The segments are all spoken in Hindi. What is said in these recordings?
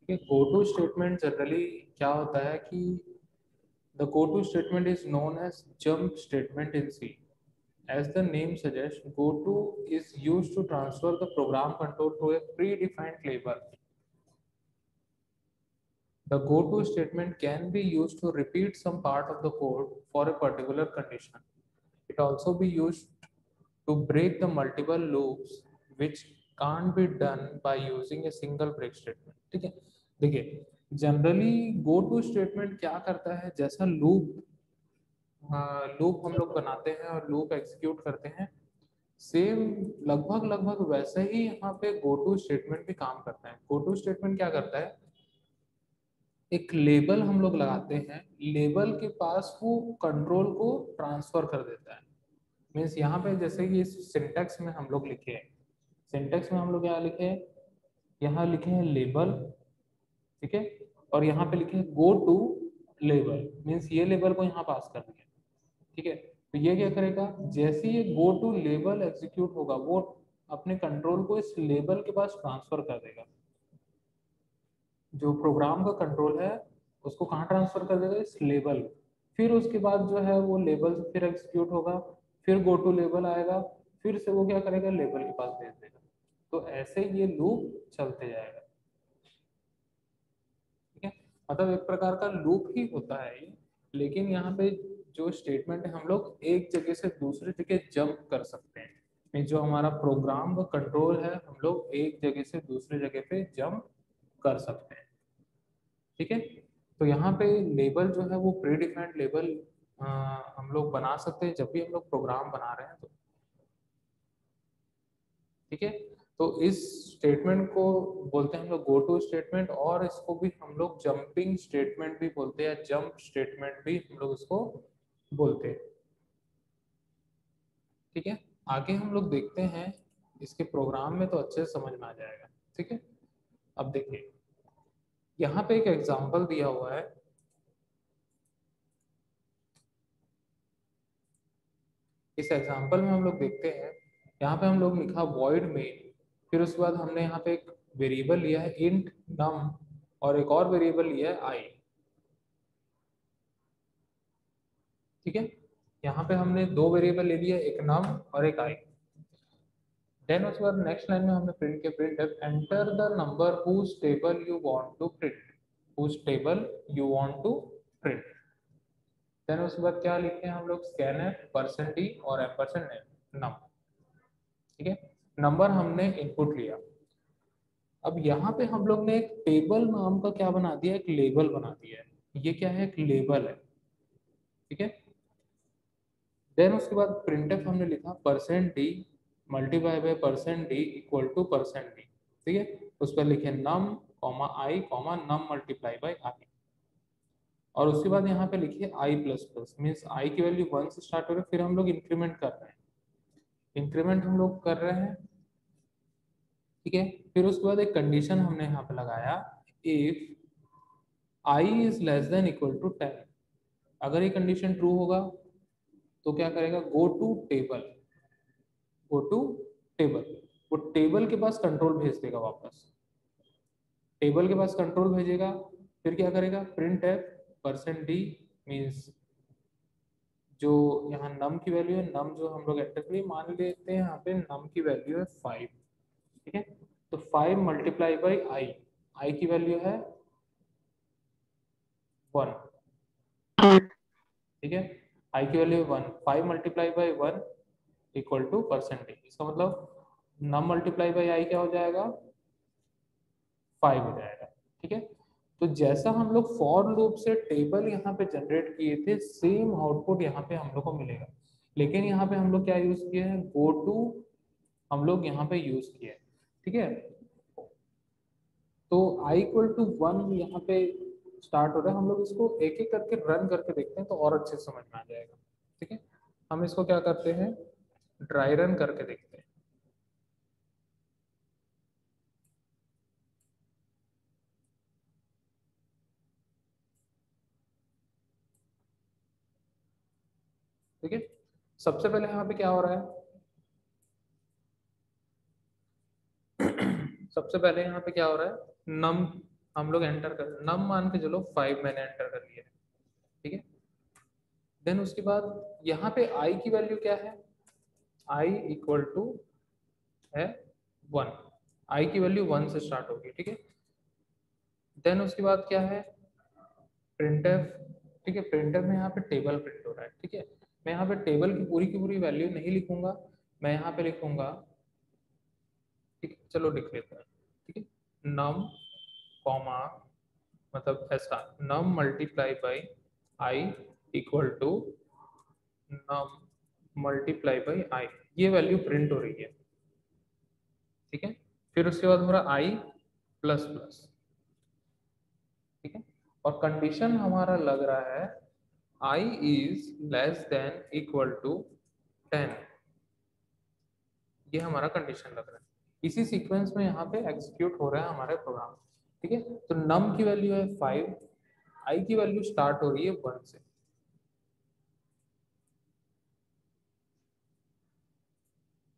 कि गो टू स्टेटमेंट जनरली क्या होता है कि the go to statement is known as jump statement in C. As the name suggests, goto is used to transfer the program control to a predefined label. The goto statement can be used to repeat some part of the code for a particular condition. It also be used to break the multiple loops which can't be done by using a single break statement. ठीक है, देखिए जनरली गो टू स्टेटमेंट क्या करता है, जैसा लूप हम लोग बनाते हैं और लूप एग्जीक्यूट करते हैं, सेम लगभग लगभग वैसे ही यहाँ पे गो टू स्टेटमेंट भी काम करता है. गो टू स्टेटमेंट क्या करता है, एक लेबल हम लोग लगाते हैं, लेबल के पास वो कंट्रोल को ट्रांसफर कर देता है. मीन्स यहाँ पे जैसे कि इस सिंटेक्स में हम लोग लिखे हैं, सिंटेक्स में हम लोग यहाँ लिखे हैं, यहाँ लिखे हैं लेबल, ठीक है, और यहाँ पे लिखे हैं गो टू लेबल. मीन्स ये लेबल को यहाँ पास कर दिया, ठीक है. तो ये क्या करेगा, जैसे ये गो टू लेबल एग्जीक्यूट होगा वो अपने कंट्रोल को इस लेबल के पास ट्रांसफर कर देगा. जो प्रोग्राम का कंट्रोल है उसको कहाँ ट्रांसफर कर देगा, इस लेबल. फिर उसके बाद जो है वो लेबल फिर एग्जीक्यूट होगा, फिर गो टू लेबल आएगा, फिर से वो क्या करेगा, लेबल के पास भेज देगा. तो ऐसे ये लूप चलते जाएगा. ठीक है, मतलब एक प्रकार का लूप ही होता है ये. लेकिन यहाँ पे जो स्टेटमेंट है, हम लोग एक जगह से दूसरी जगह जंप कर सकते हैं. जो हमारा प्रोग्राम का कंट्रोल है, हम लोग एक जगह से दूसरी जगह पे जंप कर सकते हैं. ठीक है, तो यहाँ पे लेबल जो है वो प्री डिफाइंड लेबल हम लोग बना सकते हैं जब भी हम लोग प्रोग्राम बना रहे हैं तो. ठीक है, तो इस स्टेटमेंट को बोलते हैं हम लोग गो टू स्टेटमेंट, और इसको भी हम लोग जंपिंग स्टेटमेंट भी बोलते हैं, जंप स्टेटमेंट भी हम लोग इसको बोलते हैं. ठीक है, आगे हम लोग देखते हैं इसके प्रोग्राम में तो अच्छे से समझ में आ जाएगा. ठीक है, अब देखिए यहाँ पे एक एग्जांपल दिया हुआ है. इस एग्जांपल में हम लोग देखते हैं, यहाँ पे हम लोग लिखा void main, फिर उसके बाद हमने यहाँ पे एक वेरिएबल लिया है int num और एक और वेरिएबल लिया है i. ठीक है, यहाँ पे हमने दो वेरिएबल ले लिया, एक num और एक i. देन उसके बाद नेक्स्ट लाइन में हमने प्रिंट किया print enter the number whose table you want to print, whose table you want to print. Then उसके बाद क्या लिखे हैं हम लोग, scanf %d और %num. ठीक है, नंबर हमने इनपुट लिया. अब यहाँ पे हम लोग ने एक टेबल नाम का क्या बना दिया, एक लेबल बना दिया है. ये क्या है, एक लेबल है. ठीक है, देन उसके बाद प्रिंटफ हमने लिखा %d multiply by %d equal to %d. ठीक है, उस पर लिखे num comma i comma num multiply by i, और उसके बाद यहाँ पे लिखिए i plus plus. Means i की वैल्यू 1 से स्टार्ट हो रही है, फिर हम लोग इंक्रीमेंट कर रहे हैं, इंक्रीमेंट हम लोग कर रहे हैं. ठीक है, फिर उसके बाद एक कंडीशन हमने यहाँ पे लगाया, if i is less than equal to 10. अगर ये कंडीशन ट्रू होगा तो क्या करेगा, go to table, go to table, वो टेबल के पास कंट्रोल भेज देगा वापस, टेबल के पास कंट्रोल भेजेगा. फिर क्या करेगा, प्रिंट एफ %d मीन्स जो यहाँ नम की वैल्यू है, नम जो हम लोग एंटर करिए, मान लेते हैं यहाँ पे नम की वैल्यू है 5. ठीक है, तो 5 मल्टीप्लाई बाई आई, आई की वैल्यू है 1. ठीक है, आई की value 1, 5 multiply by 1 equal to %d. इसका मतलब नम मल्टीप्लाई बाई आई क्या हो जाएगा, 5 हो जाएगा. ठीक है, तो जैसा हम लोग फॉर लूप से टेबल यहाँ पे जनरेट किए थे, सेम आउटपुट यहाँ पे हम लोग को मिलेगा. लेकिन यहाँ पे हम लोग क्या यूज किए हैं, गो टू हम लोग यहाँ पे यूज किए. ठीक है, तो i इक्वल टू 1 यहाँ पे स्टार्ट हो रहा है. हम लोग इसको एक एक करके रन करके देखते हैं तो और अच्छे से समझ में आ जाएगा. ठीक है, हम इसको क्या करते हैं, ड्राई रन करके देखते हैं. ठीक है, सबसे पहले यहाँ पे क्या हो रहा है, सबसे पहले यहाँ पे क्या हो रहा है, नम हम लोग एंटर कर, नम मान के चलो 5 मैंने एंटर कर लिया है, ठीक है। देन उसके बाद यहाँ पे आई की वैल्यू क्या है, आई इक्वल टू है 1, आई की वैल्यू 1 से स्टार्ट होगी, ठीक है। देन उसके बाद क्या है, प्रिंटफ, ठीक है। प्रिंटफ में यहाँ पे टेबल प्रिंट हो रहा है, ठीक है। मैं यहाँ पे टेबल की पूरी वैल्यू नहीं लिखूंगा, मैं यहाँ पे लिखूंगा, ठीक है, चलो लिख लेते हैं, ठीक है। नम कॉमा, मतलब ऐसा, num multiply by i equal to num multiply by i, ये वैल्यू प्रिंट हो रही है, ठीक है। फिर उसके बाद हो रहा आई प्लस प्लस, ठीक है। और कंडीशन हमारा लग रहा है i is less than equal to 10, ये हमारा कंडीशन लग रहा है। इसी सीक्वेंस में यहाँ पे एग्जीक्यूट हो रहा है हमारे प्रोग्राम, ठीक है। तो नम की वैल्यू है 5, आई की वैल्यू स्टार्ट हो रही है 1 से,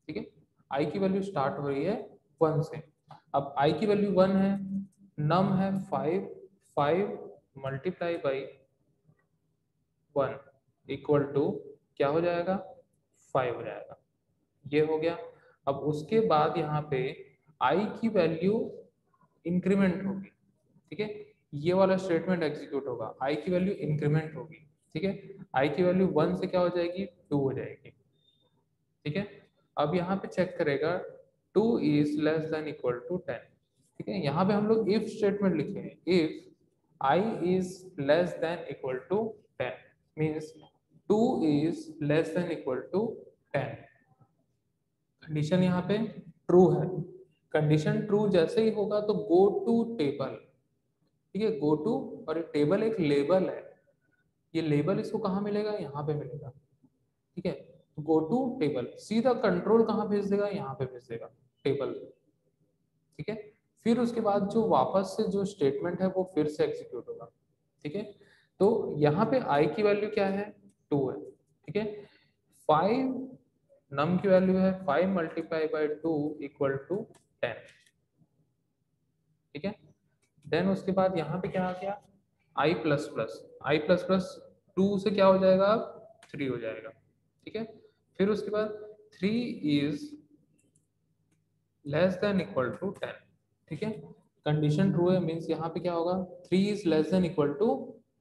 ठीक है। आई की वैल्यू स्टार्ट हो रही है 1 से। अब आई की वैल्यू 1 है, नम है 5, 5 मल्टीप्लाई बाई 1 इक्वल टू क्या हो जाएगा, 5 हो जाएगा, ये हो गया। अब उसके बाद यहाँ पे आई की वैल्यू इंक्रीमेंट होगी, ठीक है। ये वाला स्टेटमेंट एग्जीक्यूट होगा, आई की वैल्यू इंक्रीमेंट होगी, ठीक है। आई की वैल्यू 1 से क्या हो जाएगी, 2 हो जाएगी, ठीक है। अब यहाँ पे चेक करेगा 2 is less than equal to 10, ठीक है। यहाँ पे हम लोग इफ स्टेटमेंट लिखे हैं, if I is less than equal to 10 means 2 is less than equal to 10। Condition यहाँ पे ट्रू है, कंडीशन ट्रू जैसे ही होगा तो गो टू टेबल, ठीक है। गो टू, और ये टेबल एक लेबल है, ये लेबल इसको कहाँ मिलेगा, यहाँ पे मिलेगा, ठीक है। गो टू टेबल, सीधा कंट्रोल कहाँ भेज देगा, यहाँ पे भेज देगा, टेबल, ठीक है। फिर उसके बाद जो वापस से जो स्टेटमेंट है वो फिर से एग्जीक्यूट होगा, ठीक है। तो यहाँ पे आई की वैल्यू क्या है, 2 है, ठीक है। 5, नम की वैल्यू है 5 मल्टीप्लाई बाई 2 इक्वल टू 10, ठीक है। देन उसके बाद यहाँ पे क्या आ गया, आई प्लस प्लस, आई प्लस प्लस 2 से क्या हो जाएगा, 3 हो जाएगा, ठीक है। फिर उसके बाद 3 is less than equal to 10, ठीक है। कंडीशन ट्रू है मीन्स यहाँ पे क्या होगा, 3 is less than equal to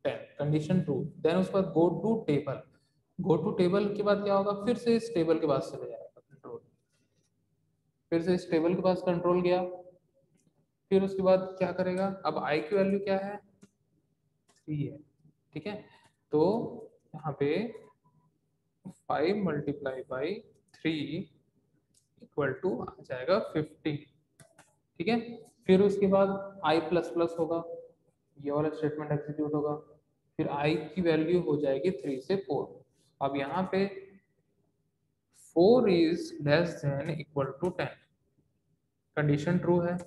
10, condition true. Then उसके बाद go to table, go to table के बाद क्या होगा, फिर से इस टेबल के पास चले जाएगा कंट्रोल, फिर से इस टेबल के पास कंट्रोल गया। फिर उसके बाद क्या करेगा, अब आई की वैल्यू क्या है, 3 है, ठीक है। तो यहाँ पे 5 मल्टीप्लाई बाई 3 इक्वल टू आ जाएगा 50, ठीक है। फिर उसके बाद आई प्लस प्लस होगा, ये वाला स्टेटमेंट एग्जीक्यूट होगा, फिर आई की वैल्यू हो जाएगी 3 से 4। अब यहाँ पे 4 is less than equal to 10, condition true है,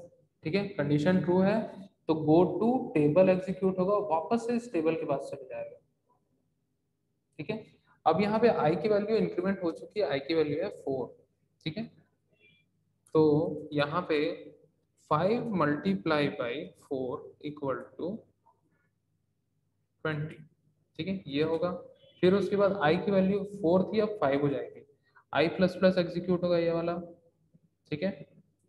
ठीक है। कंडीशन ट्रू है तो गो टू टेबल एग्जीक्यूट होगा, वापस से इस टेबल के पास चले जाएगा, ठीक है। अब यहाँ पे आई की वैल्यू इंक्रीमेंट हो चुकी है, आई की वैल्यू है 4, ठीक है। तो यहाँ पे 5 मल्टीप्लाई बाई 4 इक्वल टू 20, ठीक है, ये होगा। फिर उसके बाद आई की वैल्यू 4 थी, अब 5 हो जाएगी, आई प्लस प्लस एग्जीक्यूट होगा ये वाला, ठीक है।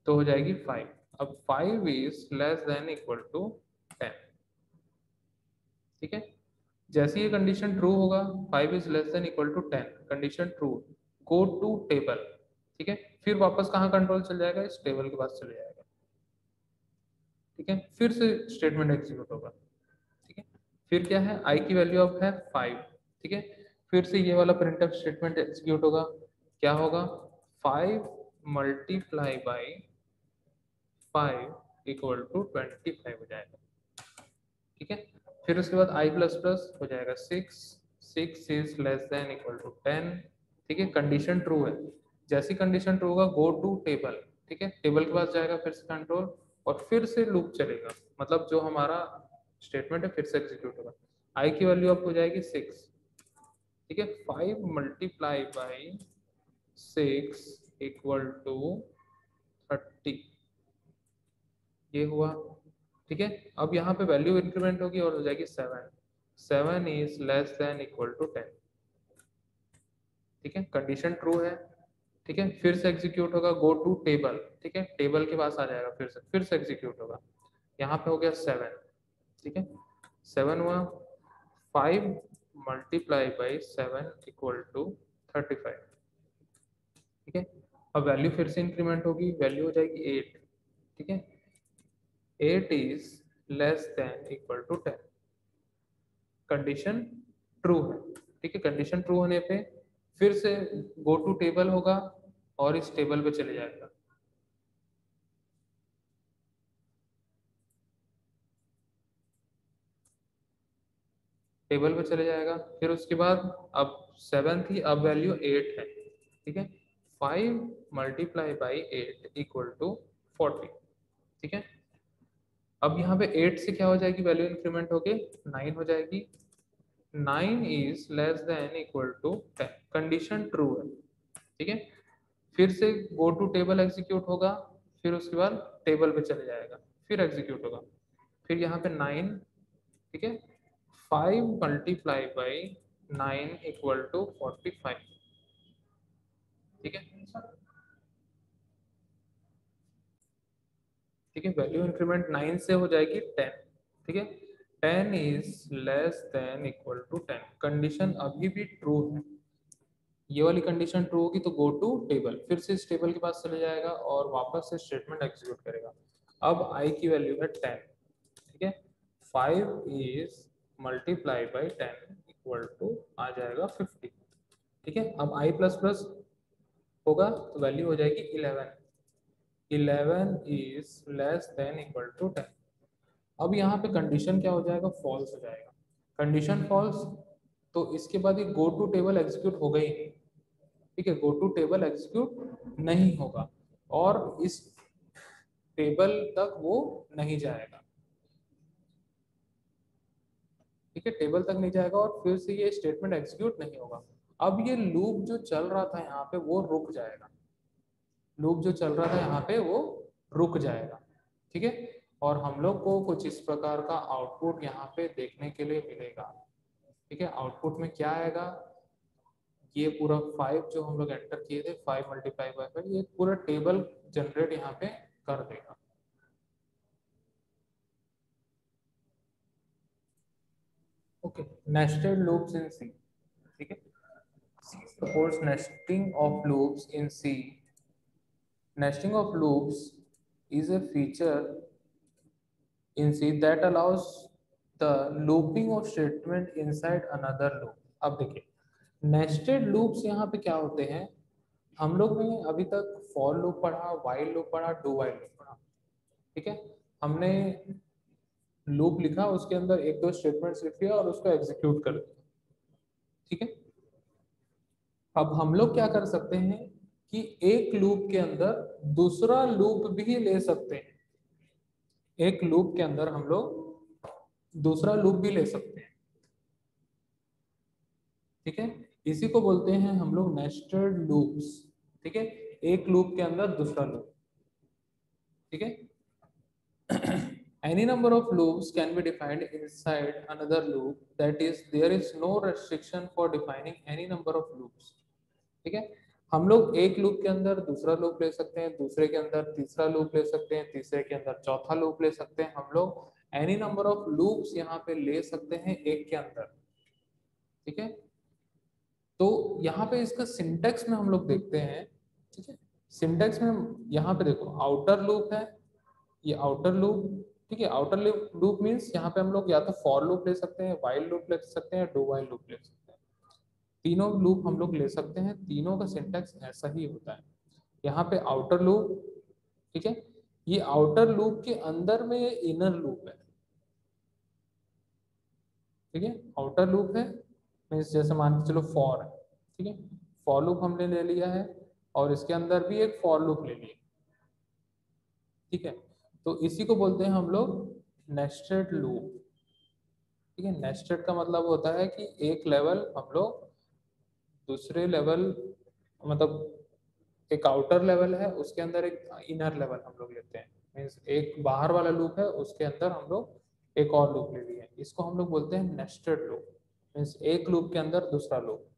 तो हो जाएगी 5, अब 5 is less than equal to 10, ठीक है। जैसे ये कंडीशन ट्रू होगा, 5 is less than equal to 10, condition true, go to table, ठीक है। फिर वापस कहाँ कंट्रोल चल जाएगा, इस टेबल के पास चले जाएगा, ठीक है। फिर से स्टेटमेंट एग्जीक्यूट होगा, ठीक है। फिर क्या है, आई की वैल्यू अब है 5, ठीक है। फिर से ये वाला प्रिंटफ स्टेटमेंट एग्जीक्यूट होगा, क्या होगा, 5 मल्टीप्लाई बाई 5 इक्वल टू 25 हो जाएगा, ठीक है। फिर उसके बाद आई प्लस प्लस हो जाएगा 6, 6 is less than equal to 10, ठीक है। कंडीशन ट्रू है, जैसी कंडीशन ट्रू होगा गो टू टेबल, ठीक है, टेबल के पास जाएगा, फिर से कंट्रोल, और फिर से लूप चलेगा, मतलब जो हमारा स्टेटमेंट है फिर से एग्जीक्यूट होगा। आई की वैल्यू अब हो जाएगी 6, ठीक है। 5 मल्टीप्लाई बाई 6 इक्वल टू 30, ये हुआ, ठीक है। अब यहाँ पे वैल्यू इंक्रीमेंट होगी और हो जाएगी 7, 7 is less than equal to 10। ठीक है, कंडीशन ट्रू है। ठीक है, फिर से एग्जीक्यूट होगा, गो टू टेबल। ठीक है, टेबल के पास आ जाएगा, फिर से एग्जीक्यूट होगा। यहाँ पे हो गया 7। ठीक है, 7 हुआ, 5 मल्टीप्लाई बाई 7 इक्वल टू 35। ठीक है, अब वैल्यू फिर से इंक्रीमेंट होगी, वैल्यू हो जाएगी 8। ठीक है, 8 is less than equal to 10। Condition true है। ठीक है, कंडीशन ट्रू होने पे फिर से गो टू टेबल होगा और इस टेबल पे चले जाएगा। टेबल पे चले जाएगा, फिर उसके बाद अब 7 थी, अब वैल्यू 8 है। ठीक है, 5 मल्टीप्लाई बाई 8 इक्वल टू 40। ठीक है, अब यहाँ पे 8 से क्या हो जाएगी, वैल्यू इंक्रीमेंट होके 9 हो जाएगी। 9 is less than equal to 10। Condition true है। ठीक है, फिर से गो टू टेबल एग्जीक्यूट होगा, फिर उसके बाद टेबल पे चले जाएगा, फिर एग्जीक्यूट होगा, फिर यहाँ पे 9। ठीक है, 5 मल्टीप्लाई बाई 9 इक्वल टू 45। ठीक है, ठीक है, वैल्यू इंक्रीमेंट 9 से हो जाएगी 10। ठीक है, 10 is less than equal to 10। Condition अभी भी ट्रू है। ये वाली कंडीशन ट्रू होगी तो गो टू टेबल, फिर से इस टेबल के पास चले जाएगा और वापस से स्टेटमेंट एग्जीक्यूट करेगा। अब आई की वैल्यू है 10। ठीक है, 5 is multiply by 10 equal to आ जाएगा 50। ठीक है, अब आई प्लस प्लस होगा तो वैल्यू हो जाएगी 11। 11 is less than equal to 10। अब यहाँ पे कंडीशन क्या हो जाएगा, फॉल्स हो जाएगा। कंडीशन फॉल्स तो इसके बाद ये गो टू टेबल एग्जीक्यूट होगा ही नहीं। ठीक है, गो टू टेबल एग्जीक्यूट नहीं होगा और इस टेबल तक वो नहीं जाएगा। ठीक है, टेबल तक नहीं जाएगा और फिर से ये स्टेटमेंट एग्जीक्यूट नहीं होगा। अब ये लूप जो चल रहा था यहाँ पे वो रुक जाएगा। लूप जो चल रहा था यहाँ पे वो रुक जाएगा। ठीक है, और हम लोग को कुछ इस प्रकार का आउटपुट यहाँ पे देखने के लिए मिलेगा। ठीक है, आउटपुट में क्या आएगा, ये पूरा 5 जो हम लोग एंटर किए थे, 5 मल्टीप्लाई बाई 5, ये पूरा टेबल जनरेट यहाँ पे कर देगा। ओके, नेस्टेड लूप्स इन सी। ठीक है, C supports nesting of loops in C. Nesting of loops is a feature in C that allows the looping of statement inside another loop. अब देखिए, नेस्टेड लूप्स यहाँ पे क्या होते हैं, हम लोग ने अभी तक फॉर लूप पढ़ा, वाइल लूप पढ़ा, डू वाइल लूप पढ़ा। ठीक है, हमने लूप लिखा, उसके अंदर एक दो स्टेटमेंट्स लिख दिया और उसको एग्जीक्यूट कर दिया। ठीक है, अब हम लोग क्या कर सकते हैं कि एक लूप के अंदर दूसरा लूप भी ले सकते हैं। एक लूप के अंदर हम लोग दूसरा लूप भी ले सकते हैं। ठीक है, इसी को बोलते हैं हम लोग नेस्टेड लूप्स। ठीक है, एक लूप के अंदर दूसरा लूप। ठीक है, any number of loops can be defined inside another loop, that is there is no restriction for defining any number of loops. ठीक है, हम लोग एक लूप के अंदर दूसरा लूप ले सकते हैं, दूसरे के अंदर तीसरा लूप ले सकते हैं, तीसरे के अंदर चौथा लूप ले सकते हैं। हम लोग एनी नंबर ऑफ लूप्स यहाँ पे ले सकते हैं एक के अंदर। ठीक है, तो यहाँ पे इसका सिंटेक्स में हम लोग देखते हैं। ठीक है, सिंटेक्स में यहाँ पे देखो, आउटर लूप है, ये आउटर लूप। ठीक है, आउटर लूप मीन्स यहाँ पे हम लोग या तो फॉर लूप ले सकते हैं, वाइल लूप ले सकते हैं, डू वाइल लूप ले सकते हैं। तीनों लूप हम लोग ले सकते हैं, तीनों का सिंटेक्स ऐसा ही होता है। यहाँ पे आउटर लूप, ठीक है, ये आउटर लूप के अंदर में ये इनर लूप है। ठीक है, आउटर लूप है मीन्स जैसे मान के चलो फॉर है। ठीक है, फॉर लूप हमने ले लिया है और इसके अंदर भी एक फॉर लूप ले लिया। ठीक है, तो इसी को बोलते हैं हम लोग नेस्टेड लूप। ठीक है, नेस्टेड का मतलब होता है कि एक लेवल हम लोग दूसरे लेवल, मतलब एक आउटर लेवल है उसके अंदर एक इनर लेवल हम लोग लेते हैं। मीन्स एक बाहर वाला लूप है, उसके अंदर हम लोग एक और लूप ले लिए, इसको हम लोग बोलते हैं नेस्टेड लूप। मीन्स एक लूप के अंदर दूसरा लूप।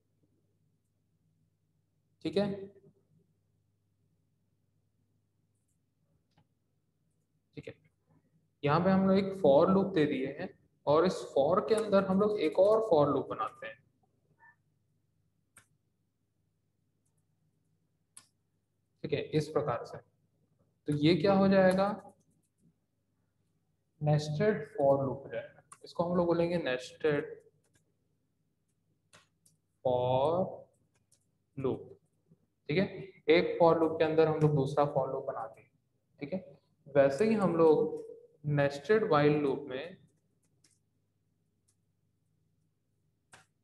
ठीक है, ठीक है। यहाँ पे हम लोग एक फॉर लूप दे दिए हैं, और इस फॉर के अंदर हम लोग एक और फॉर लूप बनाते हैं। ठीक है, इस प्रकार से। तो ये क्या हो जाएगा, नेस्टेड फॉर लूप हो जाएगा। इसको हम लोग बोलेंगे नेस्टेड फॉर लूप। ठीक है, एक फॉर लूप के अंदर हम लोग दूसरा फॉर लूप बनाते हैं। ठीक है, वैसे ही हम लोग नेस्टेड वाइल लूप में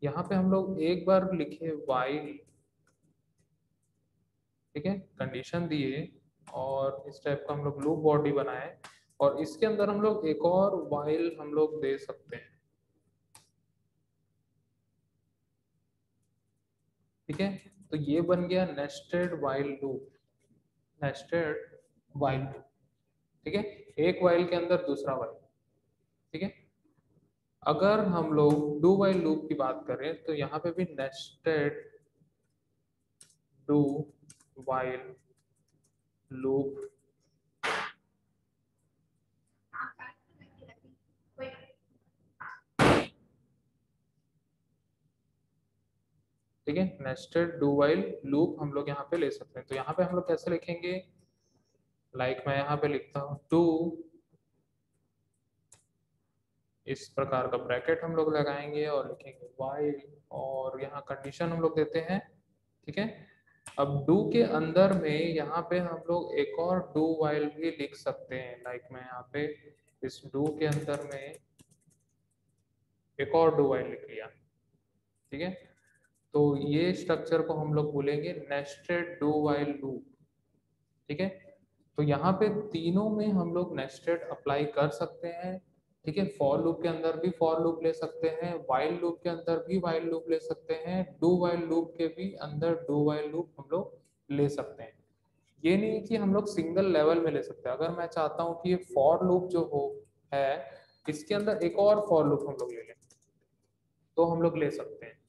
यहाँ पे हम लोग एक बार लिखे वाइल, ठीक है, कंडीशन दिए, और इस टाइप का हम लोग लूप बॉडी बनाए, और इसके अंदर हम लोग एक और वाइल हम लोग दे सकते हैं। ठीक है, तो ये बन गया nested while loop, nested while loop. ठीक है, एक वाइल के अंदर दूसरा वाइल। ठीक है, अगर हम लोग डू वाइल लूप की बात करें तो यहाँ पे भी नेस्टेड डू वाइल लूप। ठीक है, नेस्टेड डू वाइल लूप हम लोग यहाँ पे ले सकते हैं। तो यहाँ पे हम लोग कैसे लिखेंगे, लाइक मैं यहाँ पे लिखता हूँ डू, इस प्रकार का ब्रैकेट हम लोग लगाएंगे और लिखेंगे वाइल, और यहाँ कंडीशन हम लोग देते हैं। ठीक है, अब डू के अंदर में यहाँ पे हम लोग एक और डू वाइल भी लिख सकते हैं, लाइक मैं यहाँ पे इस डू के अंदर में एक और डू वाइल लिख लिया। ठीक है, तो ये स्ट्रक्चर को हम लोग बोलेंगे नेस्टेड डू वाइल लूप। ठीक है, तो यहाँ पे तीनों में हम लोग नेस्टेड अप्लाई कर सकते हैं। ठीक है, फॉर लूप के अंदर भी फॉर लूप ले सकते हैं, वाइल लूप के अंदर भी वाइल लूप ले सकते हैं, डू वाइल लूप के भी अंदर डू वाइल लूप हम लोग ले सकते हैं। ये नहीं कि हम लोग सिंगल लेवल में ले सकते हैं। अगर मैं चाहता हूँ कि ये फॉर लूप जो हो है, इसके अंदर एक और फॉर लूप हम लोग ले लें, तो हम लोग ले सकते हैं।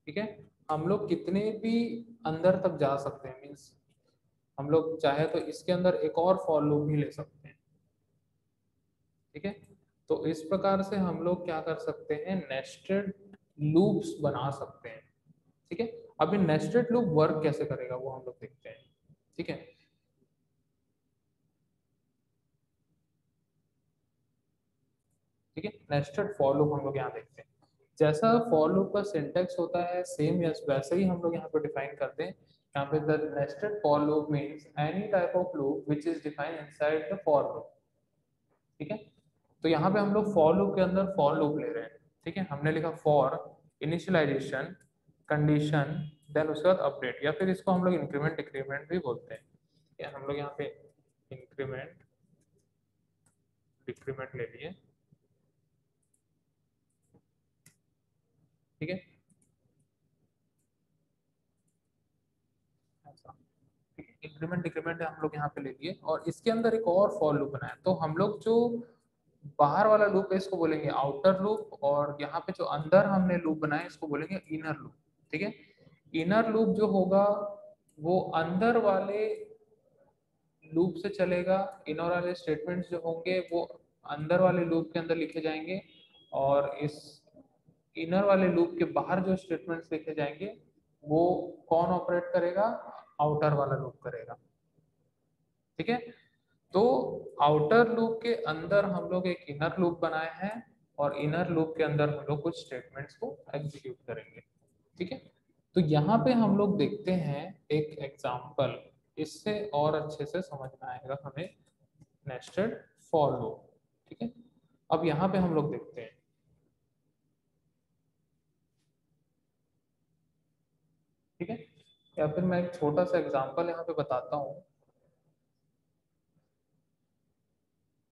ठीक है, हम लोग कितने भी अंदर तक जा सकते हैं, मीन्स हम लोग चाहे तो इसके अंदर एक और फॉर लूप भी ले सकते हैं। ठीक है, तो इस प्रकार से हम लोग क्या कर सकते हैं, नेस्टेड लूप्स बना सकते हैं। ठीक है, अभी नेस्टेड लूप वर्क कैसे करेगा वो हम लोग देखते हैं। ठीक है, ठीक है, नेस्टेड फॉर लूप हम लोग यहाँ देखते हैं। जैसा फॉर लूप का सिंटेक्स होता है सेम यस वैसे ही हम लोग यहाँ पे डिफाइन करते हैं। यहाँ पे the nested for loop means any type of loop which is defined inside the for loop. ठीक है, तो यहाँ पे हम लोग फॉर लूप के अंदर फॉर लूप ले रहे हैं। ठीक है, हमने लिखा फॉर इनिशियलाइजेशन कंडीशन, देन उसके बाद अपडेट, या फिर इसको हम लोग इंक्रीमेंट डिक्रीमेंट भी बोलते हैं। या हम लोग यहाँ पे इंक्रीमेंट डिक्रीमेंट ले लिए। ठीक है, ऐसा। इंक्रीमेंट डिक्रीमेंट हम लोग यहाँ पे ले लिए, और इसके अंदर एक और फॉर लूप बनाया। तो हम लोग जो बाहर वाला लूप है इसको बोलेंगे आउटर लूप, और यहाँ पे जो अंदर हमने लूप बनाया इसको बोलेंगे इनर लूप। ठीक है, इनर लूप जो होगा वो अंदर वाले लूप से चलेगा। इनर वाले स्टेटमेंट्स जो होंगे वो अंदर वाले लूप के अंदर लिखे जाएंगे, और इस इनर वाले लूप के बाहर जो स्टेटमेंट्स लिखे जाएंगे वो कौन ऑपरेट करेगा, आउटर वाला लूप करेगा। ठीक है, तो आउटर लूप के अंदर हम लोग एक इनर लूप बनाए हैं, और इनर लूप के अंदर हम लोग कुछ स्टेटमेंट्स को एग्जीक्यूट करेंगे। ठीक है, तो यहाँ पे हम लोग देखते हैं एक एग्जांपल, इससे और अच्छे से समझ में आएगा हमें नेस्टेड फॉर लूप। ठीक है, अब यहाँ पे हम लोग देखते हैं। ठीक है, या फिर मैं एक छोटा सा एग्जांपल यहाँ पे बताता हूँ।